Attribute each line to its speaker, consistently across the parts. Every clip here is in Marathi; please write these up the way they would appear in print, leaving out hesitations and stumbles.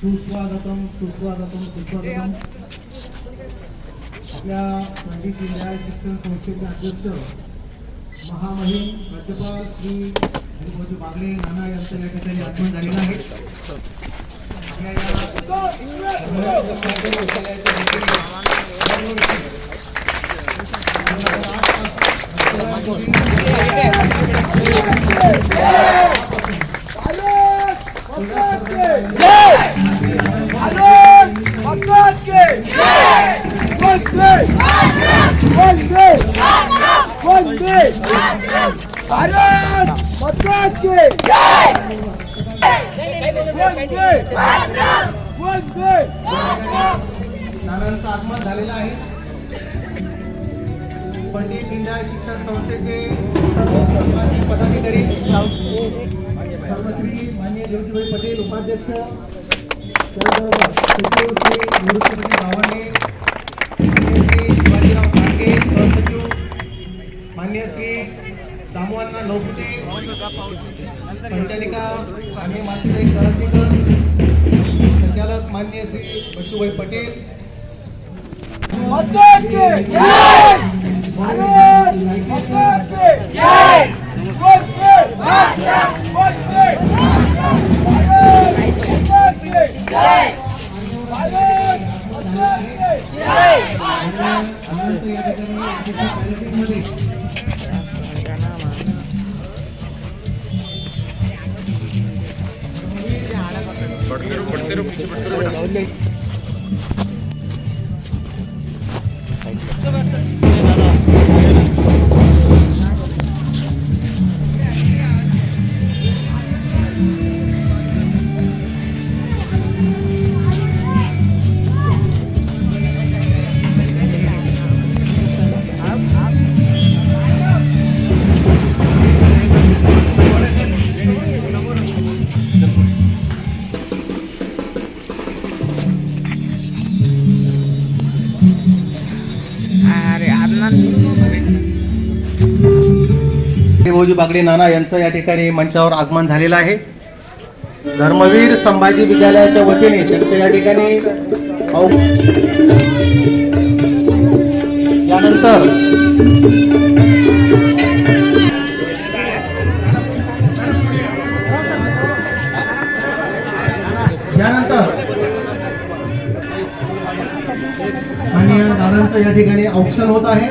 Speaker 1: सुस्वागतम सुस्वागतम सुस्वागतम। आपल्या पंडित दीनदयाळ शिक्षण संस्थेचे अध्यक्ष महामहिम प्राध्यापक श्री हरिभाऊजी बागडे नाना यांचं या ठिकाणी आगमन झालेलं आहे। नानांचं आगमन झालेलं आहे। पंडित दीनदयाळ शिक्षण संस्थेचे सर्व पदाधिकारी सर्वश्री माननीय देवजीभाई पटेल उपाध्यक्ष, त्याचबरोबर सचिव श्री निवृत्ती गावाने, माननीय श्री शिवाजीराव खांडे सहसचिव, माननीय श्री दामोअण्णा नौकुटे, संचालिका आणि मातृताई करंदीकर, संचालक माननीय श्री बशुभाई पटेल, पढ़ते रहो पीछे पढ़ते रहो। हरिभाऊजी बागडे नाना यांचं या ठिकाणी मंचावर आगमन झालेलं आहे। धर्मवीर संभाजी विद्यालयाच्या वतीने त्यांचं या ठिकाणी यानंतर माननीय नानांचं या ठिकाणी औक्षण होत आहे।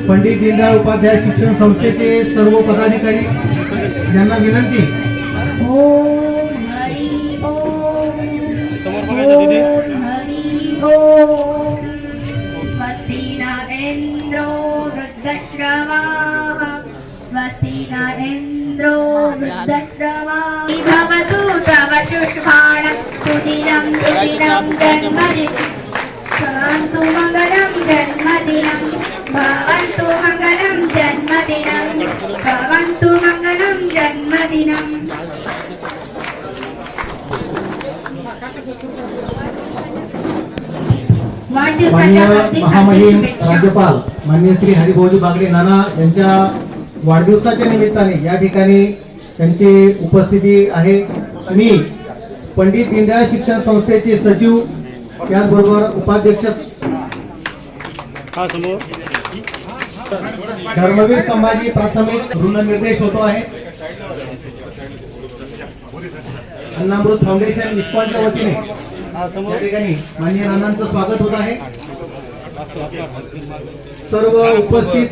Speaker 1: पंडित दीनदयाळ उपाध्याय शिक्षण संस्थेचे सर्व पदाधिकारी यांना विनंती।
Speaker 2: ओम हरि ओम हरि ओम। स्वस्ति न इंद्रो वृद्धश्रवाः स्वस्ति न इंद्रो वृद्धश्रवाः भवतु तव शुष्माणं सुदिनं सुदिनं जन्मदिनं भवन्तु मङ्गलं जन्मदिनं भवन्तु मङ्गलं जन्मदिनं भवन्तु मङ्गलं जन्मदिनं।
Speaker 1: माननीय महामहिम राज्यपाल माननीय श्री हरिभाऊजी बागडे नाना यांच्या वाढदिवसाच्या निमित्ताने या ठिकाणी त्यांची उपस्थिती आहे। मी पंडित दीनदयाळ शिक्षण संस्थेचे सचिव, त्याचबरोबर उपाध्यक्ष धर्मवीर संभाजी प्राथमिक ऋणनिर्देश होतो आहे। अन्नामृत फाउंडेशन इस्कॉनच्या वतीने या ठिकाणी माननीय नानांचं स्वागत होत आहे। सर्व उपस्थित